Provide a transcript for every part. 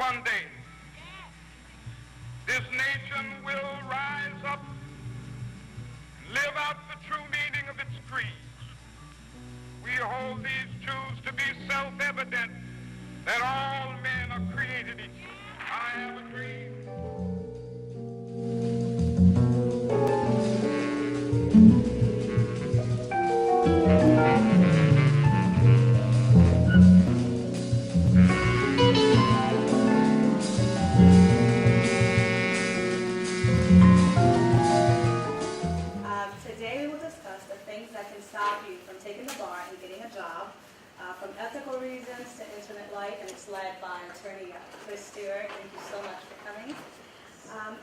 one day, this nation will rise up and live out the true meaning of its creed. We hold these truths to be self-evident, that all men are created equal. I have a dream. Today we will discuss the things that can stop you from taking the bar and getting a job, from ethical reasons to intimate life, and it's led by attorney Stewart. Thank you so much for coming.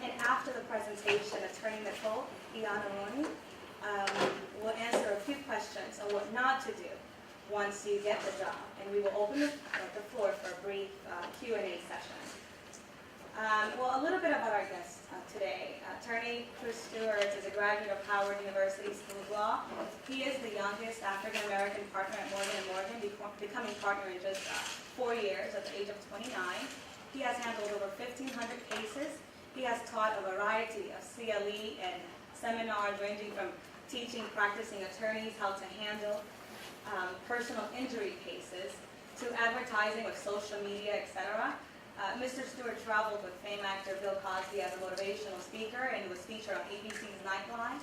And after the presentation, attorney Nicole, Iannarone, will answer a few questions on what not to do once you get the job, and we will open the floor for a brief Q&A session. Well, a little bit about our guest today. Attorney Stewart is a graduate of Howard University School of Law. He is the youngest African-American partner at Morgan & Morgan, becoming partner in just 4 years at the age of 29. He has handled over 1,500 cases. He has taught a variety of CLE and seminars ranging from teaching practicing attorneys how to handle personal injury cases to advertising with social media, etc. Mr. Stewart traveled with famed actor Bill Cosby as a motivational speaker, and he was featured on ABC's Nightline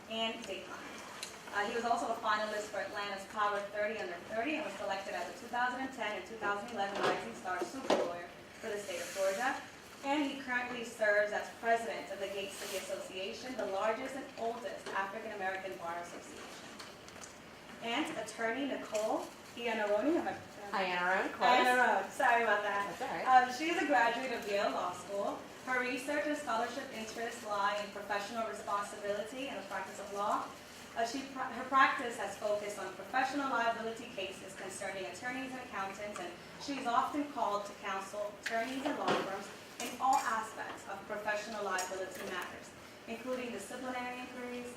and Dateline. He was also a finalist for Atlanta's Power 30 Under 30 and was selected as a 2010 and 2011 Rising Star Super Lawyer for the state of Georgia. And he currently serves as president of the Gate City Association, the largest and oldest African-American bar association. And attorney Nicole Iannarone, Iannarone, close. Iannarone, sorry about that. That's all right. She is a graduate of Yale Law School. Her research and scholarship interests lie in professional responsibility and the practice of law. Her practice has focused on professional liability cases concerning attorneys and accountants, and she's often called to counsel attorneys and law firms in all aspects of professional liability matters, including disciplinary inquiries,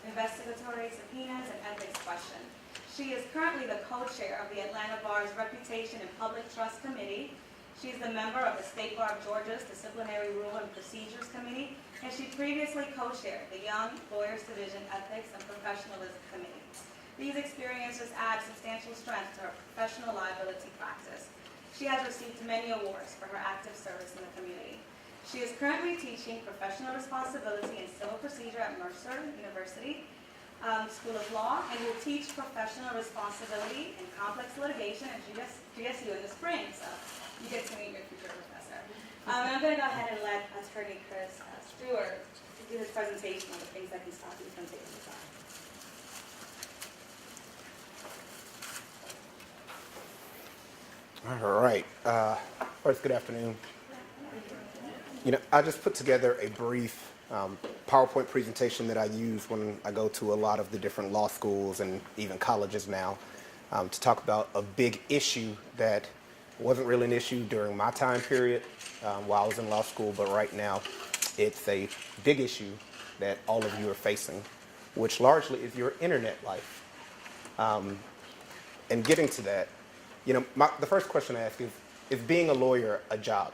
investigatory subpoenas, and ethics questions. She is currently the co-chair of the Atlanta Bar's Reputation and Public Trust Committee. She is the member of the State Bar of Georgia's Disciplinary Rule and Procedures Committee, and she previously co-chaired the Young Lawyers Division Ethics and Professionalism Committee. These experiences add substantial strength to her professional liability practice. She has received many awards for her active service in the community. She is currently teaching professional responsibility and civil procedure at Mercer University School of Law, and will teach professional responsibility and complex litigation at GSU in the spring. So you get to meet your future professor. I'm going to go ahead and let attorney Stewart do his presentation on the things that can stop you from taking the job. All right. First, good afternoon. I just put together a brief PowerPoint presentation that I use when I go to a lot of the different law schools and even colleges now to talk about a big issue that wasn't really an issue during my time period while I was in law school, but right now it's a big issue that all of you are facing, which largely is your internet life. And getting to that, the first question I ask is being a lawyer a job?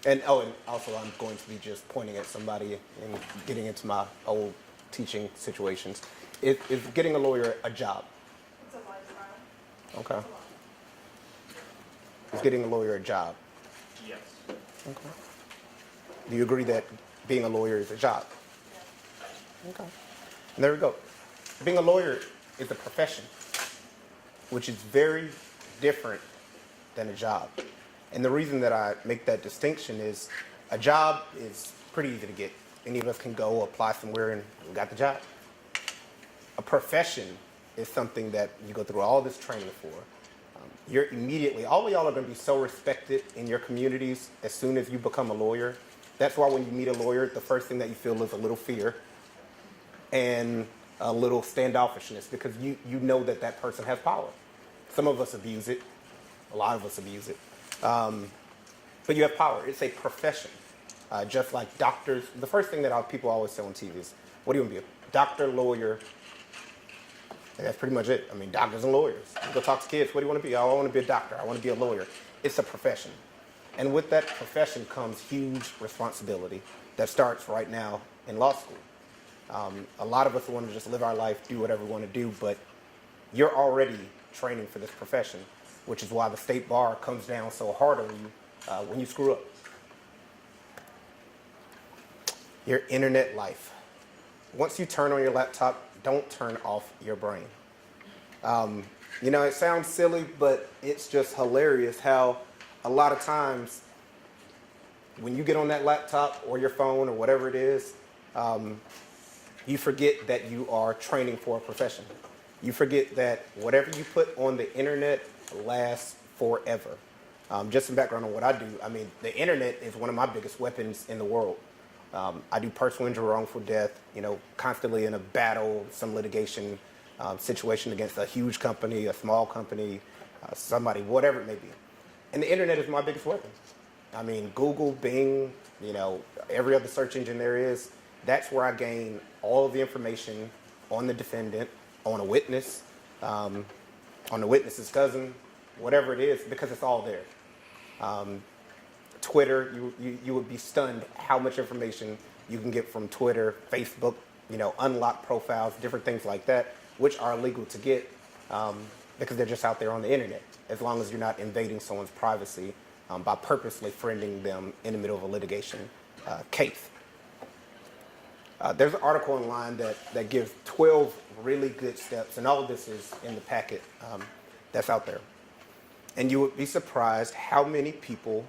And also I'm going to be just pointing at somebody and getting into my old teaching situations. Is getting a lawyer a job? It's a lifestyle. Okay. Is getting a lawyer a job? Yes. Okay. Do you agree that being a lawyer is a job? Yes. Okay. And there we go. Being a lawyer is a profession, which is very different than a job. And the reason that I make that distinction is a job is pretty easy to get. Any of us can go apply somewhere and we got the job. A profession is something that you go through all this training for. You're immediately, all of y'all are going to be so respected in your communities as soon as you become a lawyer. That's why when you meet a lawyer, the first thing that you feel is a little fear and a little standoffishness, because you know that person has power. Some of us abuse it. A lot of us abuse it. But you have power. It's a profession. Just like doctors. The first thing that people always say on TV is, what do you want to be? A doctor, lawyer, And that's pretty much it. I mean, doctors and lawyers. You go talk to kids, what do you want to be? Oh, I want to be a doctor. I want to be a lawyer. It's a profession. And with that profession comes huge responsibility that starts right now in law school. A lot of us want to just live our life, do whatever we want to do, but you're already training for this profession, which is why the state bar comes down so hard on you when you screw up. Your internet life. Once you turn on your laptop, don't turn off your brain. You know, it sounds silly, but it's just hilarious how a lot of times when you get on that laptop or your phone or whatever it is, you forget that you are training for a profession. You forget that whatever you put on the internet lasts forever. Just some background on what I do. I mean, the internet is one of my biggest weapons in the world. I do personal injury, wrongful death, you know, constantly in a battle, some litigation situation against a huge company, a small company, somebody, whatever it may be. And the internet is my biggest weapon. I mean, Google, Bing, you know, every other search engine there is, that's where I gain all of the information on the defendant, on a witness, on the witness's cousin, whatever it is, because it's all there. Twitter, you would be stunned how much information you can get from Twitter, Facebook, you know, unlocked profiles, different things like that, which are illegal to get because they're just out there on the internet, as long as you're not invading someone's privacy by purposely friending them in the middle of a litigation case. There's an article online that gives 12 really good steps, and all of this is in the packet that's out there. And you would be surprised how many people,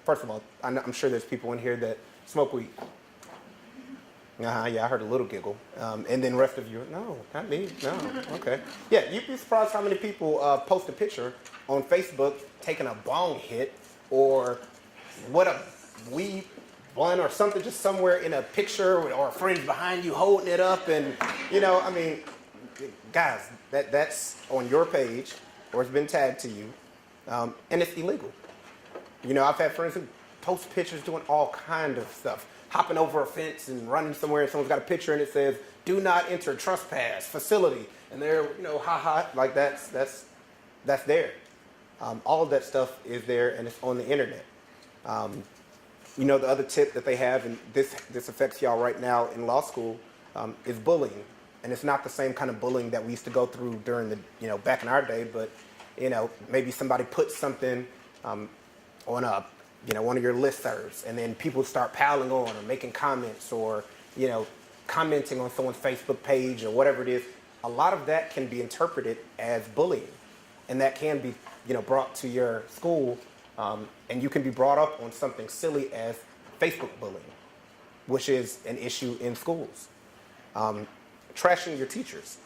first of all, I'm sure there's people in here that smoke weed. Yeah, I heard a little giggle. And then the rest of you, no, not me, no, okay. Yeah, you'd be surprised how many people post a picture on Facebook taking a bong hit or what a weed one or something just somewhere in a picture or a friend behind you holding it up and, you know, I mean, guys, that's on your page or it's been tagged to you and it's illegal. You know, I've had friends who post pictures doing all kind of stuff, hopping over a fence and running somewhere and someone's got a picture and it says, do not enter trespass facility. And they're, you know, like that's there. All of that stuff is there and it's on the internet. You know, the other tip that they have, and this affects y'all right now in law school, is bullying. And it's not the same kind of bullying that we used to go through during the, you know, back in our day, but, you know, maybe somebody puts something on a, you know, one of your listservs, and then people start piling on or making comments or, you know, commenting on someone's Facebook page or whatever it is. A lot of that can be interpreted as bullying, and that can be, you know, brought to your school. And you can be brought up on something silly as Facebook bullying, which is an issue in schools. Trashing your teachers.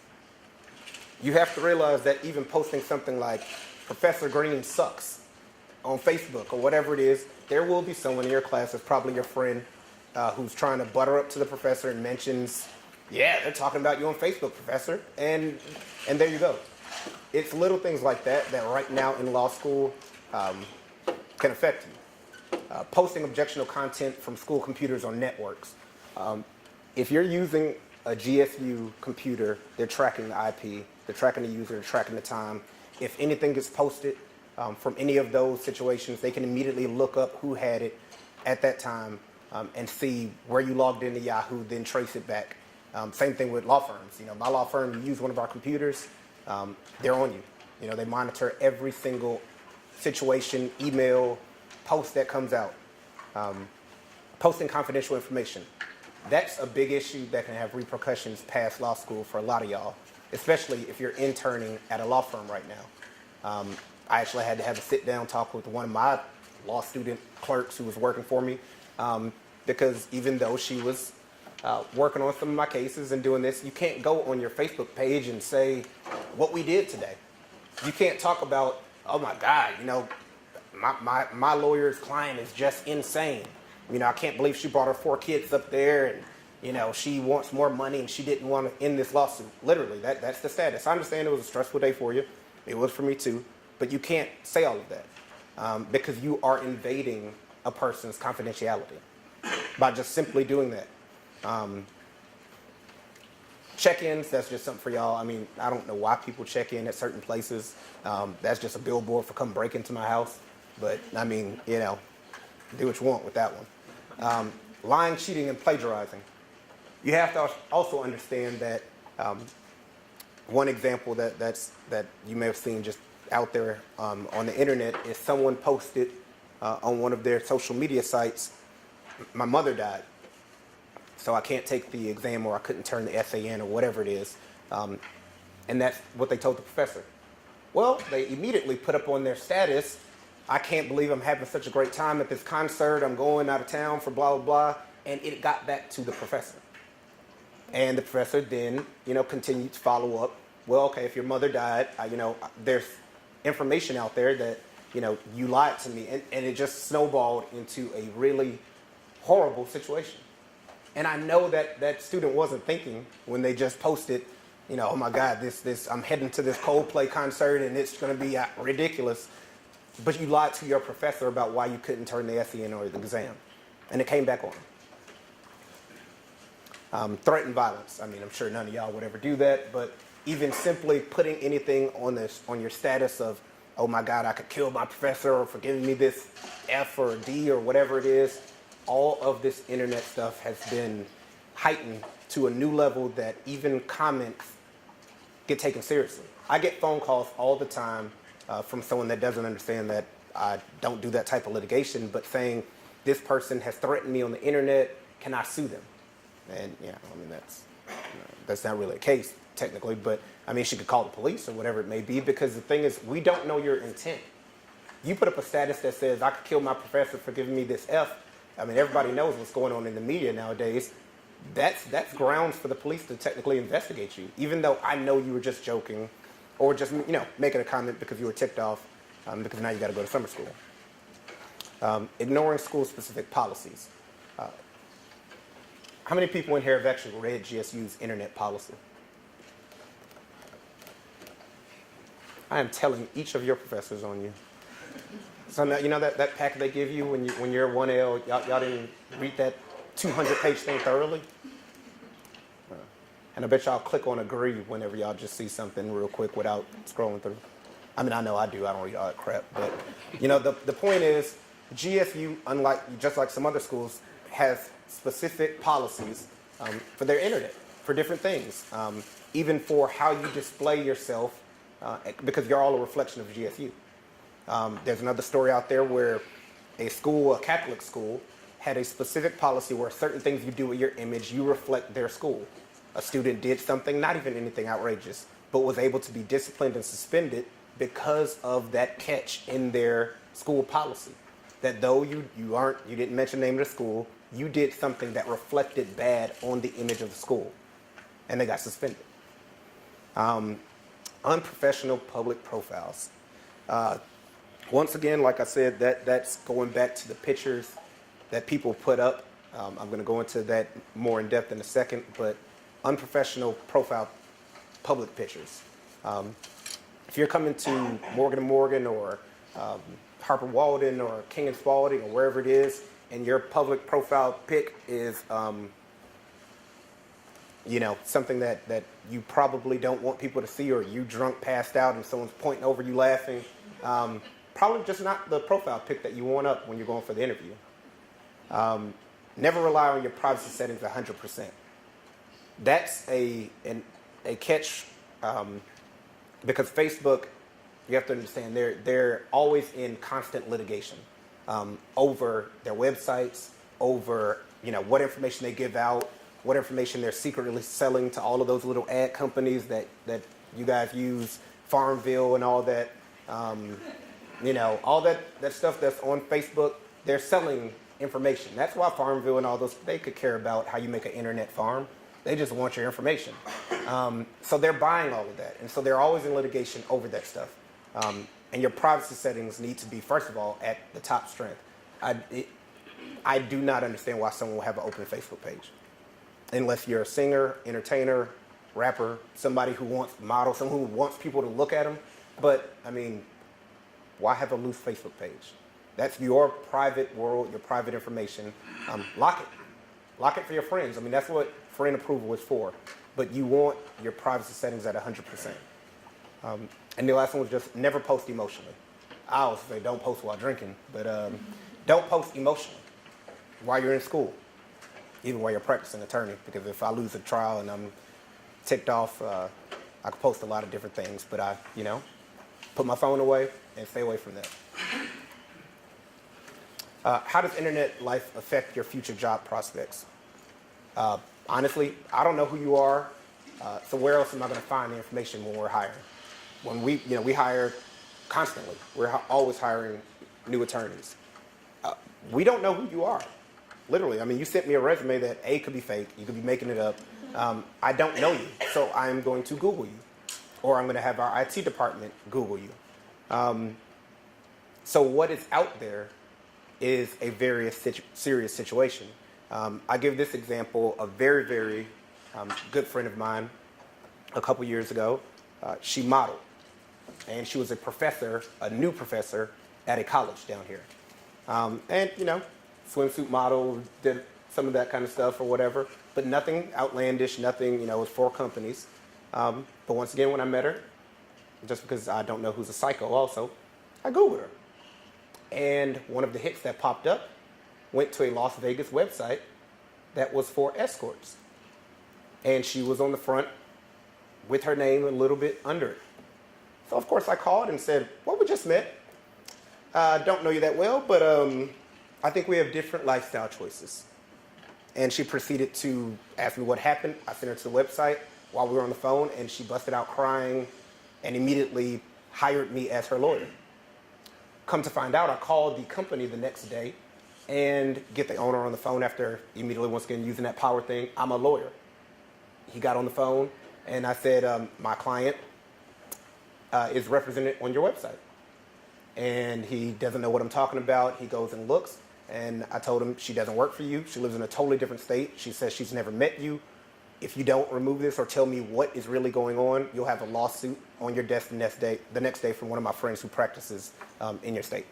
You have to realize that even posting something like Professor Green sucks on Facebook or whatever it is, there will be someone in your class that's probably your friend who's trying to butter up to the professor and mentions, yeah, they're talking about you on Facebook, professor, and there you go. It's little things like that right now in law school can affect you. Posting objectionable content from school computers on networks. If you're using a GSU computer, they're tracking the IP, they're tracking the user, they're tracking the time. If anything gets posted from any of those situations, they can immediately look up who had it at that time and see where you logged into Yahoo, then trace it back. Same thing with law firms. You know, my law firm, you use one of our computers, they're on you. You know, they monitor every single situation, email, post that comes out. Posting confidential information. That's a big issue that can have repercussions past law school for a lot of y'all, especially if you're interning at a law firm right now. I actually had to have a sit-down talk with one of my law student clerks who was working for me because even though she was working on some of my cases and doing this, you can't go on your Facebook page and say what we did today. You can't talk about, oh my God, you know, my lawyer's client is just insane. You know, I can't believe she brought her 4 kids up there and, you know, she wants more money and she didn't want to end this lawsuit. Literally, that's the status. I understand it was a stressful day for you. It was for me too. But you can't say all of that because you are invading a person's confidentiality by just simply doing that. Check-ins, that's just something for y'all. I mean, I don't know why people check in at certain places. That's just a billboard for come break into my house. But, I mean, you know, do what you want with that one. Lying, cheating, and plagiarizing. You have to also understand that one example that you may have seen just out there on the internet is someone posted on one of their social media sites, my mother died, so I can't take the exam, or I couldn't turn the essay in, or whatever it is. And that's what they told the professor. Well, they immediately put up on their status, I can't believe I'm having such a great time at this concert, I'm going out of town for blah, blah, blah, and it got back to the professor. And the professor then, you know, continued to follow up. Well, okay, if your mother died, you know, there's information out there that, you know, you lied to me. And it just snowballed into a really horrible situation. And I know that that student wasn't thinking when they just posted, you know, oh my God, I'm heading to this Coldplay concert and it's going to be ridiculous. But you lied to your professor about why you couldn't turn the essay in or the exam. And it came back on. Threat and violence. I mean, I'm sure none of y'all would ever do that, but even simply putting anything on your status of, oh my God, I could kill my professor for giving me this F or D or whatever it is, all of this internet stuff has been heightened to a new level that even comments get taken seriously. I get phone calls all the time from someone that doesn't understand that I don't do that type of litigation, but saying, this person has threatened me on the internet, can I sue them? And, you know, I mean, that's not really a case, technically, but, I mean, she could call the police or whatever it may be, because the thing is, we don't know your intent. You put up a status that says, I could kill my professor for giving me this F. I mean, everybody knows what's going on in the media nowadays. That's grounds for the police to technically investigate you, even though I know you were just joking or just, you know, making a comment because you were ticked off because now you got to go to summer school. Ignoring school-specific policies. How many people in here have actually read GSU's internet policy? I am telling each of your professors on you. So now, you know that packet they give you when you're 1L, y'all didn't read that 200-page thing thoroughly? And I bet y'all click on agree whenever y'all just see something real quick without scrolling through. I mean, I know I do. I don't read all that crap. But, you know, the point is, GSU, just like some other schools, has specific policies for their internet, for different things, even for how you display yourself, because you're all a reflection of GSU. There's another story out there where a Catholic school, had a specific policy where certain things you do with your image, you reflect their school. A student did something, not even anything outrageous, but was able to be disciplined and suspended because of that catch in their school policy. That though you didn't mention the name of the school, you did something that reflected bad on the image of the school, and they got suspended. Unprofessional public profiles. Once again, like I said, that's going back to the pictures that people put up. I'm going to go into that more in depth in a second, but unprofessional profile public pictures. If you're coming to Morgan & Morgan or Harper Walden or King and Spalding or wherever it is, and your public profile pic is, you know, something that you probably don't want people to see, or you drunk, passed out, and someone's pointing over you laughing, probably just not the profile pic that you want up when you're going for the interview. Never rely on your privacy settings 100%. That's a catch, because Facebook, you have to understand, they're always in constant litigation over their websites, over, you know, what information they give out, what information they're secretly selling to all of those little ad companies that you guys use, Farmville and all that, you know, all that stuff that's on Facebook, they're selling information. That's why Farmville and all those, they could care about how you make an internet farm. They just want your information. So they're buying all of that. And so they're always in litigation over that stuff. And your privacy settings need to be, first of all, at the top strength. I do not understand why someone will have an open Facebook page. Unless you're a singer, entertainer, rapper, somebody who wants to model, someone who wants people to look at them. But, I mean, why have a loose Facebook page? That's your private world, your private information. Lock it. Lock it for your friends. I mean, that's what friend approval is for. but you want your privacy settings at 100%. And the last one was just never post emotionally. I always say don't post while drinking, but don't post emotionally while you're in school, even while you're practicing attorney, because if I lose a trial and I'm ticked off, I could post a lot of different things, but I, put my phone away and stay away from that. How does internet life affect your future job prospects? Honestly, I don't know who you are, so where else am I going to find the information when we're hiring? When we hire constantly. We're always hiring new attorneys. We don't know who you are, literally. I mean, you sent me a resume that A, could be fake, you could be making it up. I don't know you, so I'm going to Google you, or I'm going to have our IT department Google you. So what is out there is a very serious situation. I give this example, a very, very good friend of mine a couple years ago. She modeled, and she was a new professor at a college down here. And, swimsuit model, did some of that kind of stuff or whatever, but nothing outlandish, nothing, it was for companies. But once again, when I met her, just because I don't know who's a psycho also, I Googled her. And one of the hits that popped up went to a Las Vegas website that was for escorts. And she was on the front with her name a little bit under it. So of course I called and said, well, we just met. Don't know you that well, but I think we have different lifestyle choices. And she proceeded to ask me what happened. I sent her to the website while we were on the phone, and she busted out crying and immediately hired me as her lawyer. Come to find out, I called the company the next day and get the owner on the phone after immediately, once again, using that power thing. I'm a lawyer. He got on the phone, and I said, my client is represented on your website. And he doesn't know what I'm talking about. He goes and looks, and I told him she doesn't work for you. She lives in a totally different state. She says she's never met you. If you don't remove this or tell me what is really going on, you'll have a lawsuit on your desk the next day from one of my friends who practices in your state.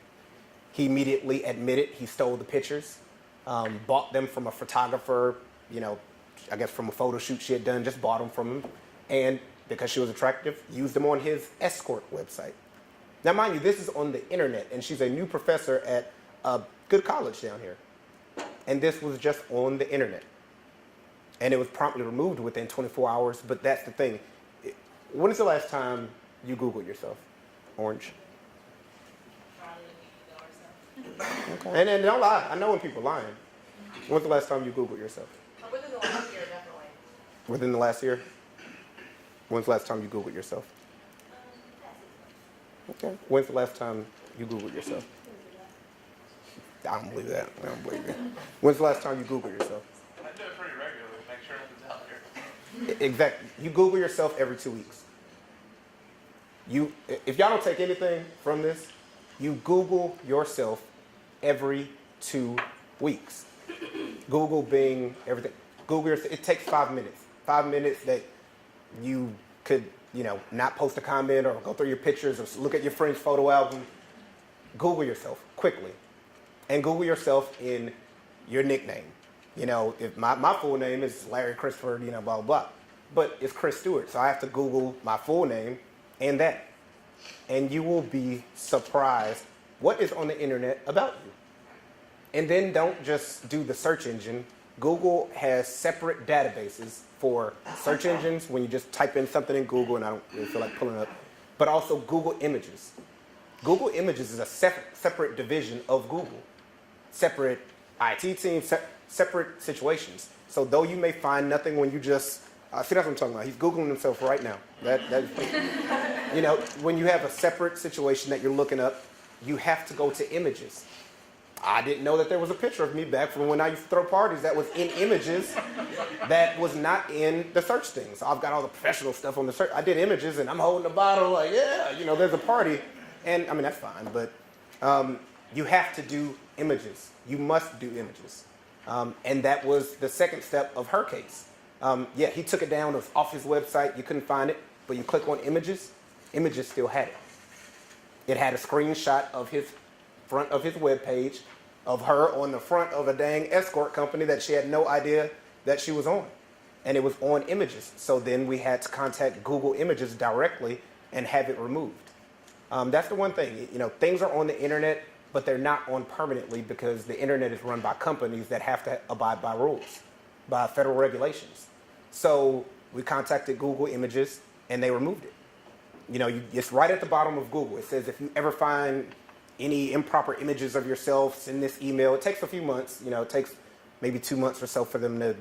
He immediately admitted he stole the pictures, bought them from a photographer, I guess from a photo shoot she had done, just bought them from him. And because she was attractive, used them on his escort website. Now, mind you, this is on the internet, and she's a new professor at a good college down here. And this was just on the internet. And it was promptly removed within 24 hours, but that's the thing. When is the last time you Googled yourself, Orange? Okay. And don't lie. I know when people are lying. When's the last time you Googled yourself? Within the last year, definitely. Within the last year? When's the last time you Googled yourself? Okay. When's the last time you Googled yourself? I don't believe that. I don't believe it. When's the last time you Googled yourself? I do it pretty regularly to make sure nothing's out there. Exactly. You Google yourself every 2 weeks. If y'all don't take anything from this, you Google yourself every 2 weeks. Google, Bing, everything. Google yourself. It takes 5 minutes. 5 minutes that you could, not post a comment or go through your pictures or look at your friend's photo album. Google yourself quickly. And Google yourself in your nickname. If my full name is Larry Christopher, blah, blah, blah. But it's Chris Stewart, so I have to Google my full name and that. And you will be surprised what is on the internet about you. And then don't just do the search engine. Google has separate databases for search engines when you just type in something in Google, and I don't really feel like pulling it up, but also Google Images. Google Images is a separate division of Google. Separate IT teams, separate situations. So though you may find nothing when you just, see, that's what I'm talking about. He's Googling himself right now. When you have a separate situation that you're looking up, you have to go to Images. I didn't know that there was a picture of me back from when I used to throw parties that was in Images that was not in the search thing. So I've got all the professional stuff on the search. I did Images and I'm holding a bottle like, yeah, there's a party. And I mean, that's fine, but you have to do Images. You must do Images. And that was the second step of her case. He took it down. It was off his website. You couldn't find it, but you click on Images. Images still had it. It had a screenshot of his front of his webpage of her on the front of a dang escort company that she had no idea that she was on. and it was on images. So then we had to contact Google Images directly and have it removed. That's the one thing. Things are on the internet, but they're not on permanently because the internet is run by companies that have to abide by rules, by federal regulations. So we contacted Google Images, and they removed it. It's right at the bottom of Google. It says if you ever find any improper images of yourself, send this email. It takes a few months. It takes maybe 2 months or so for them to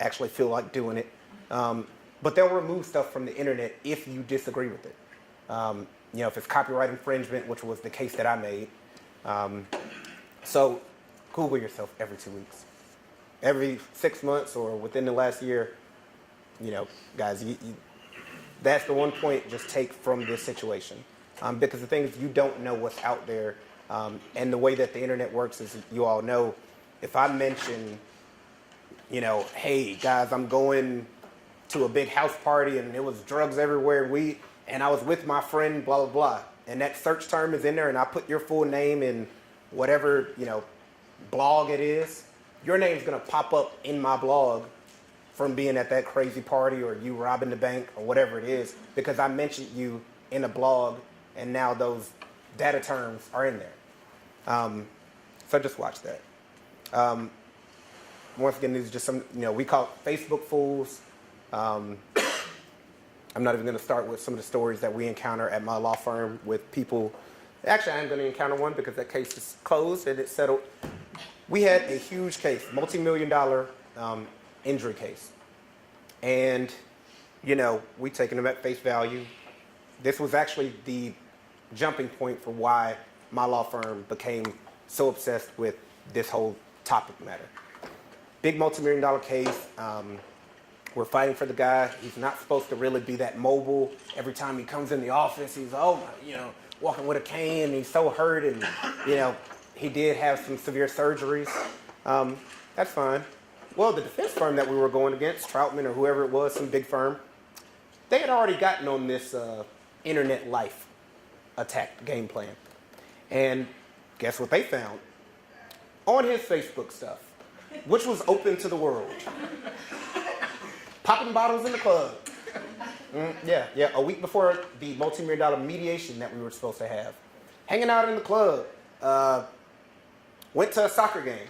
actually feel like doing it. But they'll remove stuff from the internet if you disagree with it. If it's copyright infringement, which was the case that I made. So Google yourself every 2 weeks. Every 6 months or within the last year, guys, that's the one point just take from this situation. Because the thing is, you don't know what's out there. And the way that the internet works is, you all know, if I mention, hey, guys, I'm going to a big house party and there was drugs everywhere, and I was with my friend, blah, blah, blah. And that search term is in there, and I put your full name in whatever, blog it is. Your name's going to pop up in my blog from being at that crazy party or you robbing the bank or whatever it is, because I mentioned you in a blog, and now those data terms are in there. So just watch that. Once again, these are just some, we call it Facebook fools. I'm not even going to start with some of the stories that we encounter at my law firm with people. Actually, I am going to encounter one because that case is closed and it's settled. We had a huge case, multi-million-dollar injury case. And, we taken them at face value. This was actually the jumping point for why my law firm became so obsessed with this whole topic matter. Big multi-million-dollar case. We're fighting for the guy. He's not supposed to really be that mobile. Every time he comes in the office, he's, walking with a cane, and he's so hurt, and, he did have some severe surgeries. That's fine. Well, the defense firm that we were going against, Troutman or whoever it was, some big firm, they had already gotten on this internet life attack game plan. And guess what they found? On his Facebook stuff, which was open to the world. Popping bottles in the club. Yeah. A week before the multi-million-dollar mediation that we were supposed to have. Hanging out in the club. Went to a soccer game.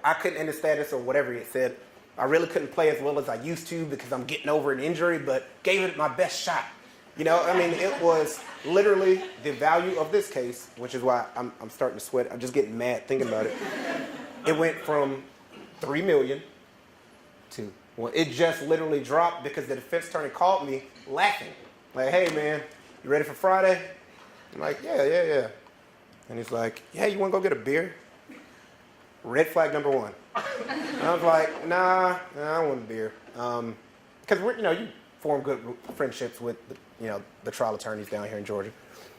I couldn't end the status or whatever it said. I really couldn't play as well as I used to because I'm getting over an injury, but gave it my best shot. It was literally the value of this case, which is why I'm starting to sweat. I'm just getting mad thinking about it. It went from $3 million to, it just literally dropped because the defense attorney called me laughing. Like, hey, man, you ready for Friday? I'm like, yeah. And he's like, yeah, you want to go get a beer? Red flag number one. And I was like, nah, I want a beer. Because you form good friendships with the trial attorneys down here in Georgia.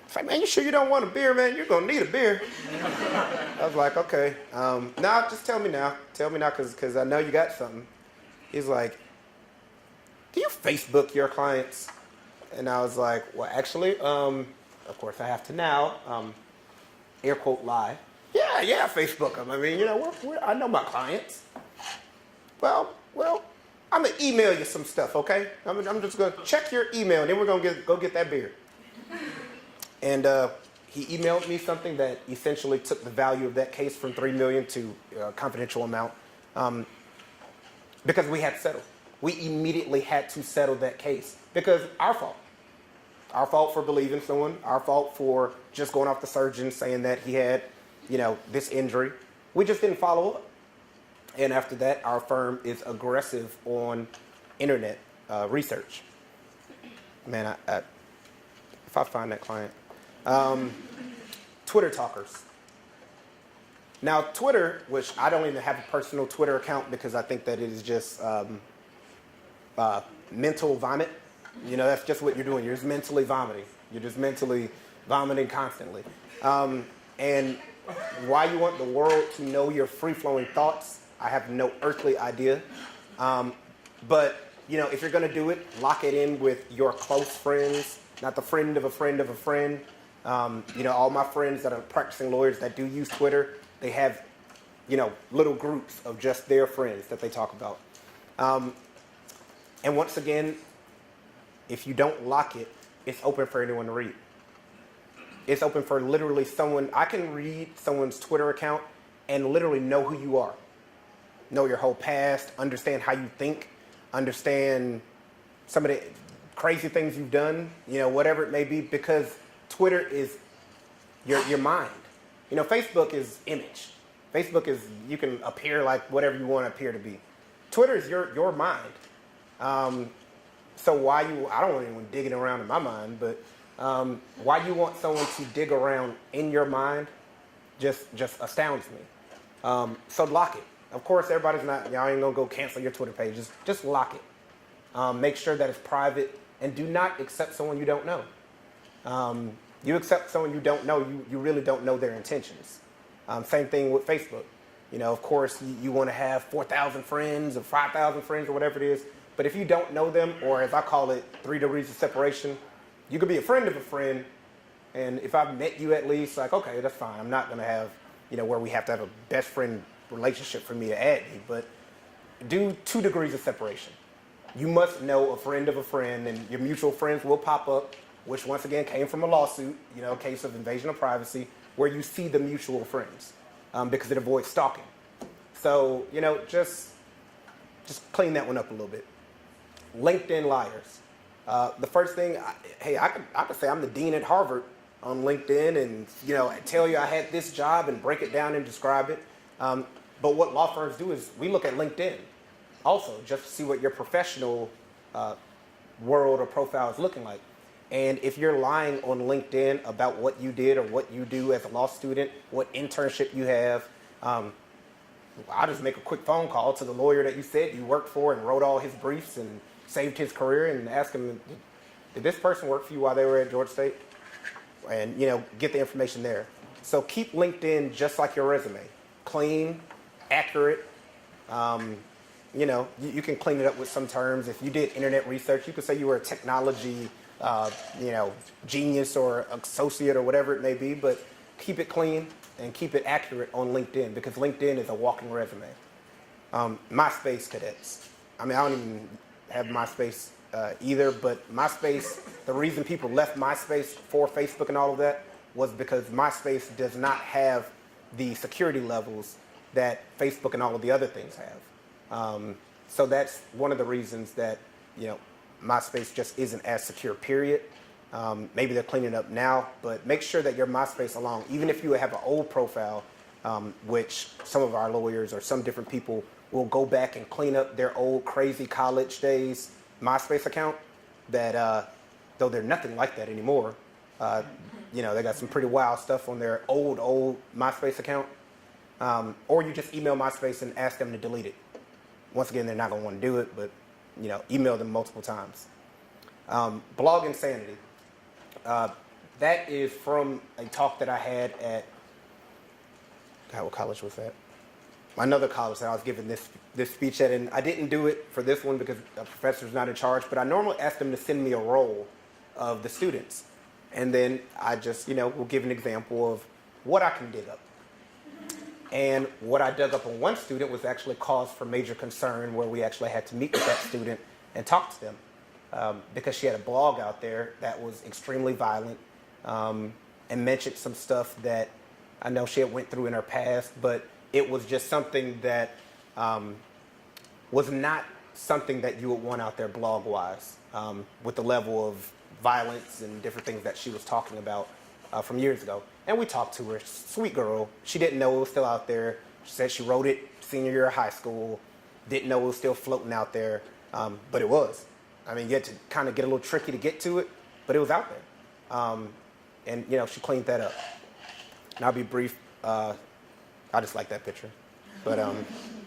It's like, man, you sure you don't want a beer, man? You're going to need a beer. I was like, okay. Nah, just tell me now. Tell me now because I know you got something. He's like, do you Facebook your clients? And I was like, well, actually, of course I have to now, air quote, lie. Yeah, Facebook them. I mean, I know my clients. Well, I'm going to email you some stuff, okay? I'm just going to check your email, and then we're going to go get that beer. And he emailed me something that essentially took the value of that case from $3 million to a confidential amount because we had to settle. We immediately had to settle that case because our fault. Our fault for believing someone. Our fault for just going off the surgeon saying that he had, this injury. We just didn't follow up. And after that, our firm is aggressive on internet research. Man, if I find that client. Twitter talkers. Now, Twitter, which I don't even have a personal Twitter account because I think that it is just mental vomit. That's just what you're doing. You're just mentally vomiting. You're just mentally vomiting constantly. And why you want the world to know your free-flowing thoughts, I have no earthly idea. But, if you're going to do it, lock it in with your close friends, not the friend of a friend of a friend. All my friends that are practicing lawyers that do use Twitter, they have, little groups of just their friends that they talk about. And once again, if you don't lock it, it's open for anyone to read. It's open for literally someone. I can read someone's Twitter account and literally know who you are, know your whole past, understand how you think, understand some of the crazy things you've done, whatever it may be, because Twitter is your mind. Facebook is image. Facebook is, you can appear like whatever you want to appear to be. Twitter is your mind. So I don't want anyone digging around in my mind, but why you want someone to dig around in your mind just astounds me. So lock it. Of course, everybody's not, y'all ain't gonna go cancel your Twitter pages. Just lock it. Make sure that it's private, and do not accept someone you don't know. You accept someone you don't know, you really don't know their intentions. Same thing with Facebook. Of course, you want to have 4,000 friends or 5,000 friends or whatever it is. But if you don't know them, or as I call it, 3 degrees of separation, you could be a friend of a friend. And if I've met you at least, like, okay, that's fine. I'm not going to have, where we have to have a best friend relationship for me to add you. But do 2 degrees of separation. You must know a friend of a friend, and your mutual friends will pop up, which once again came from a lawsuit, case of invasion of privacy, where you see the mutual friends, because it avoids stalking. So, just clean that one up a little bit. LinkedIn liars. The first thing, I could say I'm the dean at Harvard on LinkedIn, and tell you I had this job and break it down and describe it. But what law firms do is we look at LinkedIn also just to see what your professional world or profile is looking like. And if you're lying on LinkedIn about what you did or what you do as a law student, what internship you have, I'll just make a quick phone call to the lawyer that you said you worked for and wrote all his briefs and saved his career, and ask him, did this person work for you while they were at Georgia State? And, get the information there. So keep LinkedIn just like your resume. Clean, accurate. You can clean it up with some terms. If you did internet research, you could say you were a technology genius or associate or whatever it may be, but keep it clean and keep it accurate on LinkedIn, because LinkedIn is a walking resume. MySpace cadets. I don't even have MySpace either, but MySpace, the reason people left MySpace for Facebook and all of that was because MySpace does not have the security levels that Facebook and all of the other things have. So that's one of the reasons that, MySpace just isn't as secure, period. Maybe they're cleaning up now, but make sure that your MySpace along, even if you have an old profile, which some of our lawyers or some different people will go back and clean up their old crazy college days MySpace account, that though they're nothing like that anymore, they got some pretty wild stuff on their old MySpace account. Or you just email MySpace and ask them to delete it. Once again, they're not going to want to do it, but email them multiple times. Blog insanity. That is from a talk that I had at, God, what college was that? Another college that I was giving this speech at, and I didn't do it for this one because a professor's not in charge, but I normally ask them to send me a roll of the students. And then I just, will give an example of what I can dig up. And what I dug up on one student was actually cause for major concern, where we actually had to meet with that student and talk to them, because she had a blog out there that was extremely violent, and mentioned some stuff that I know she had went through in her past, but it was just something that was not something that you would want out there blog-wise, with the level of violence and different things that she was talking about from years ago. And we talked to her, sweet girl. She didn't know it was still out there. She said she wrote it senior year of high school, didn't know it was still floating out there, but it was. You had to kind of get a little tricky to get to it, but it was out there. And, she cleaned that up. And I'll be brief. I just like that picture. But,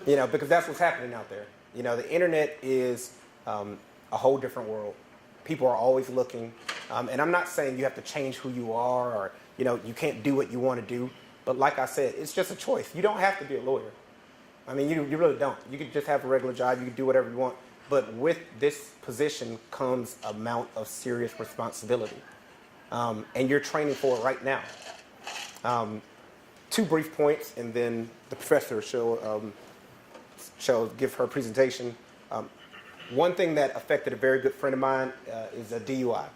because that's what's happening out there. The internet is a whole different world. People are always looking. And I'm not saying you have to change who you are, or, you can't do what you want to do. But like I said, it's just a choice. You don't have to be a lawyer. You really don't. You can just have a regular job. You can do whatever you want. But with this position comes an amount of serious responsibility. And you're training for it right now. 2 brief points, and then the professor shall give her presentation. One thing that affected a very good friend of mine is a DUI.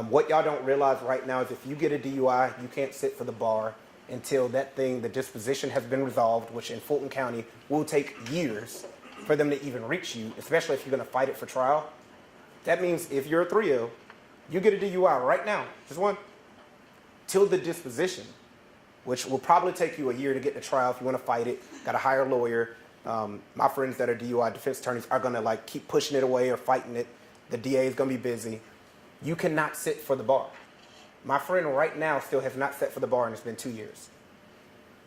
What y'all don't realize right now is if you get a DUI, you can't sit for the bar until that thing, the disposition has been resolved, which in Fulton County will take years for them to even reach you, especially if you're going to fight it for trial. That means if you're a 3-0, you get a DUI right now, just one, till the disposition, which will probably take you a year to get to trial if you want to fight it. Got to hire a lawyer. My friends that are DUI defense attorneys are going to like keep pushing it away or fighting it. The DA is going to be busy. You cannot sit for the bar. My friend right now still has not sat for the bar, and it's been 2 years.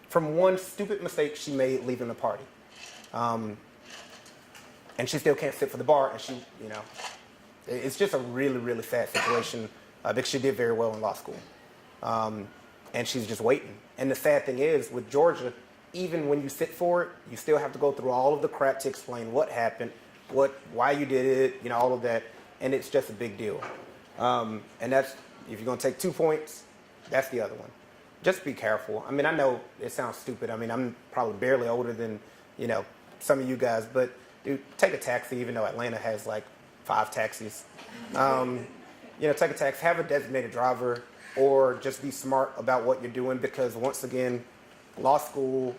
From one stupid mistake she made leaving the party. And she still can't sit for the bar, and she, you know, it's just a really, really sad situation because she did very well in law school. And she's just waiting. And the sad thing is, with Georgia, even when you sit for it, you still have to go through all of the crap to explain what happened, why you did it, you know, all of that. And it's just a big deal. And that's, if you're going to take 2 points, that's the other one. Just be careful. I mean, I know it sounds stupid. I mean, I'm probably barely older than, you know, some of you guys. But, dude, take a taxi, even though Atlanta has, like, 5 taxis. You know, take a taxi. Have a designated driver. Or just be smart about what you're doing because, once again, law school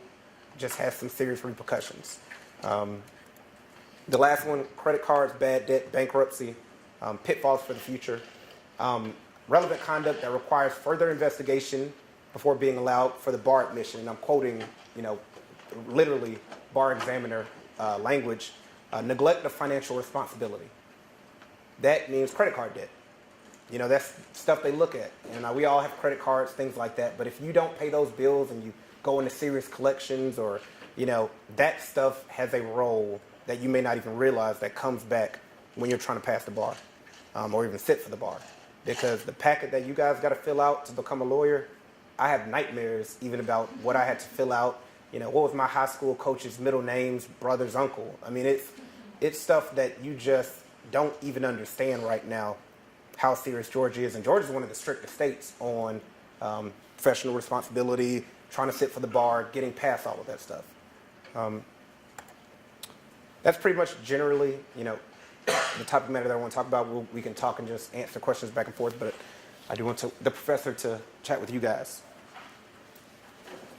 just has some serious repercussions. The last one, credit cards, bad debt, bankruptcy, pitfalls for the future. Relevant conduct that requires further investigation before being allowed for the bar admission. And I'm quoting, you know, literally bar examiner language. Neglect of financial responsibility. That means credit card debt. You know, that's stuff they look at. And we all have credit cards, things like that. But if you don't pay those bills and you go into serious collections or, you know, that stuff has a role that you may not even realize that comes back when you're trying to pass the bar or even sit for the bar. Because the packet that you guys got to fill out to become a lawyer, I have nightmares even about what I had to fill out. You know, what was my high school coach's middle names, brother's uncle. I mean, it's stuff that you just don't even understand right now how serious Georgia is. And Georgia is one of the strictest states on professional responsibility, trying to sit for the bar, getting past all of that stuff. That's pretty much generally, you know, the topic matter that I want to talk about. We can talk and just answer questions back and forth, but I do want the professor to chat with you guys.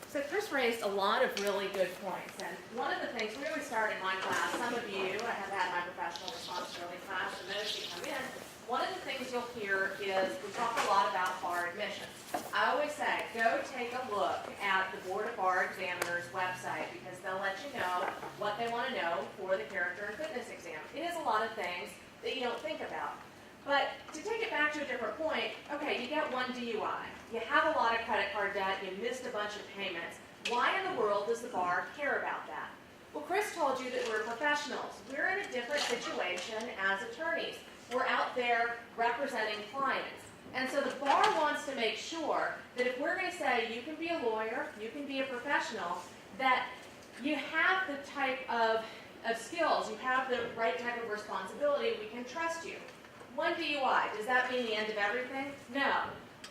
So Chris raised a lot of really good points, and one of the things we always start in my class, some of you have had my professional responsibility class, and those who come in, one of the things you'll hear is we talk a lot about bar admissions. I always say, go take a look at the Board of Bar Examiners website because they'll let you know what they want to know for the character and fitness exam. It is a lot of things that you don't think about. But to take it back to a different point, okay, you get one DUI. You have a lot of credit card debt. You missed a bunch of payments. Why in the world does the bar care about that? Well, Chris told you that we're professionals. We're in a different situation as attorneys. We're out there representing clients. And so the bar wants to make sure that if we're going to say you can be a lawyer, you can be a professional, that you have the type of skills, you have the right type of responsibility, we can trust you. One DUI, does that mean the end of everything? No.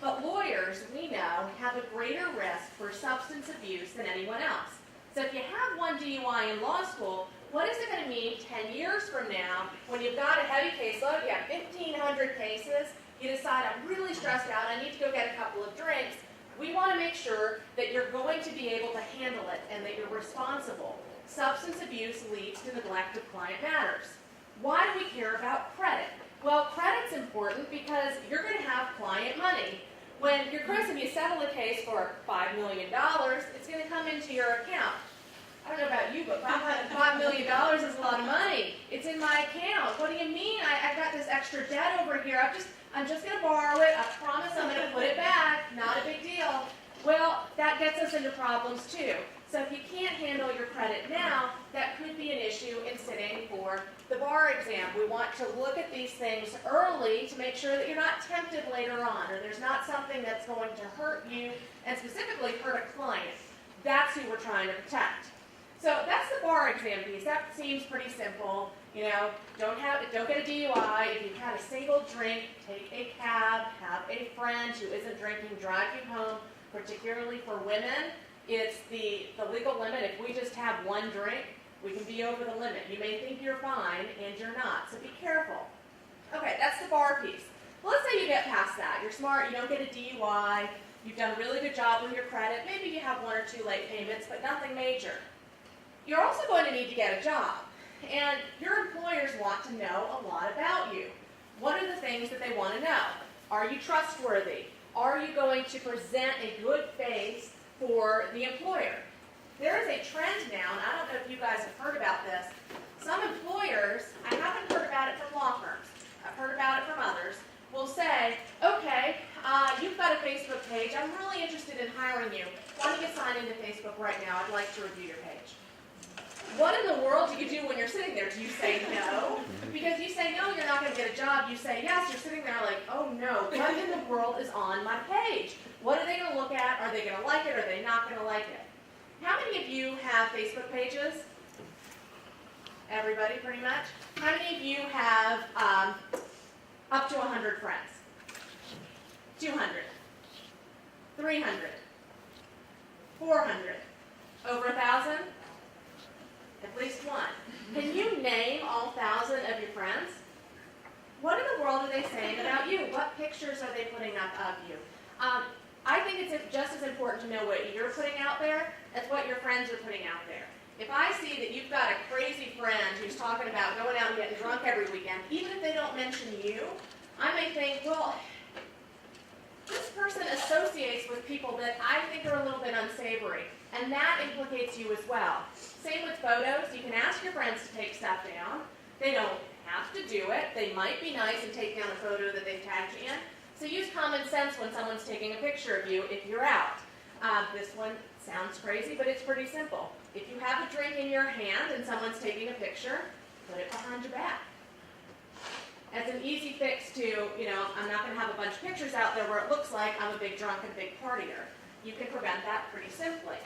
But lawyers, we know, have a greater risk for substance abuse than anyone else. So if you have one DUI in law school, what is it going to mean 10 years from now when you've got a heavy caseload, you have 1,500 cases, you decide I'm really stressed out, I need to go get a couple of drinks. We want to make sure that you're going to be able to handle it and that you're responsible. Substance abuse leads to neglect of client matters. Why do we care about credit? Well, credit's important because you're going to have client money. When you're Chris and you settle a case for $5 million, it's going to come into your account. I don't know about you, but $5 million is a lot of money. It's in my account. What do you mean? I've got this extra debt over here. I'm just going to borrow it. I promise I'm going to put it back. Not a big deal. Well, that gets us into problems too. So if you can't handle your credit now, that could be an issue in sitting for the bar exam. We want to look at these things early to make sure that you're not tempted later on, or there's not something that's going to hurt you and specifically hurt a client. That's who we're trying to protect. So that's the bar exam piece. That seems pretty simple. You know, don't get a DUI. If you've had a single drink, take a cab, have a friend who isn't drinking, drive you home. Particularly for women, it's the legal limit. If we just have one drink, We can be over the limit. You may think you're fine, and you're not, so be careful. Okay, that's the bar piece. Well, let's say you get past that. You're smart, you don't get a DUI, you've done a really good job with your credit, maybe you have 1 or 2 late payments, but nothing major. You're also going to need to get a job, and your employers want to know a lot about you. What are the things that they want to know? Are you trustworthy? Are you going to present a good face for the employer? There is a trend now, and I don't know if you guys have heard about this. Some employers, I haven't heard about it from law firms, I've heard about it from others, will say, okay, you've got a Facebook page, I'm really interested in hiring you. Why don't you sign into Facebook right now? I'd like to review your page. What in the world do you do when you're sitting there? Do you say no? Because you say no, you're not going to get a job. You say yes, you're sitting there like, oh no, what in the world is on my page? What are they going to look at? Are they going to like it? Are they not going to like it? How many of you have Facebook pages? Everybody, pretty much. How many of you have up to 100 friends? 200, 300, 400, over 1,000? At least one. Can you name all 1,000 of your friends? What in the world are they saying about you? What pictures are they putting up of you? I think it's just as important to know what you're putting out there as what your friends are putting out there. If I see that you've got a crazy friend who's talking about going out and getting drunk every weekend, even if they don't mention you, I may think, well, this person associates with people that I think are a little bit unsavory, and that implicates you as well. Same with photos. You can ask your friends to take stuff down. They don't have to do it. They might be nice and take down a photo that they've tagged you in. So use common sense when someone's taking a picture of you if you're out. This one sounds crazy, but it's pretty simple. If you have a drink in your hand and someone's taking a picture, put it behind your back. As an easy fix to, I'm not going to have a bunch of pictures out there where it looks like I'm a big drunk and big partier. You can prevent that pretty simply.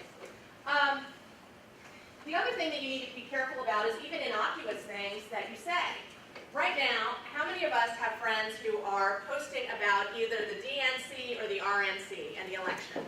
The other thing that you need to be careful about is even innocuous things that you say. Right now, how many of us have friends who are posting about either the DNC or the RNC and the election?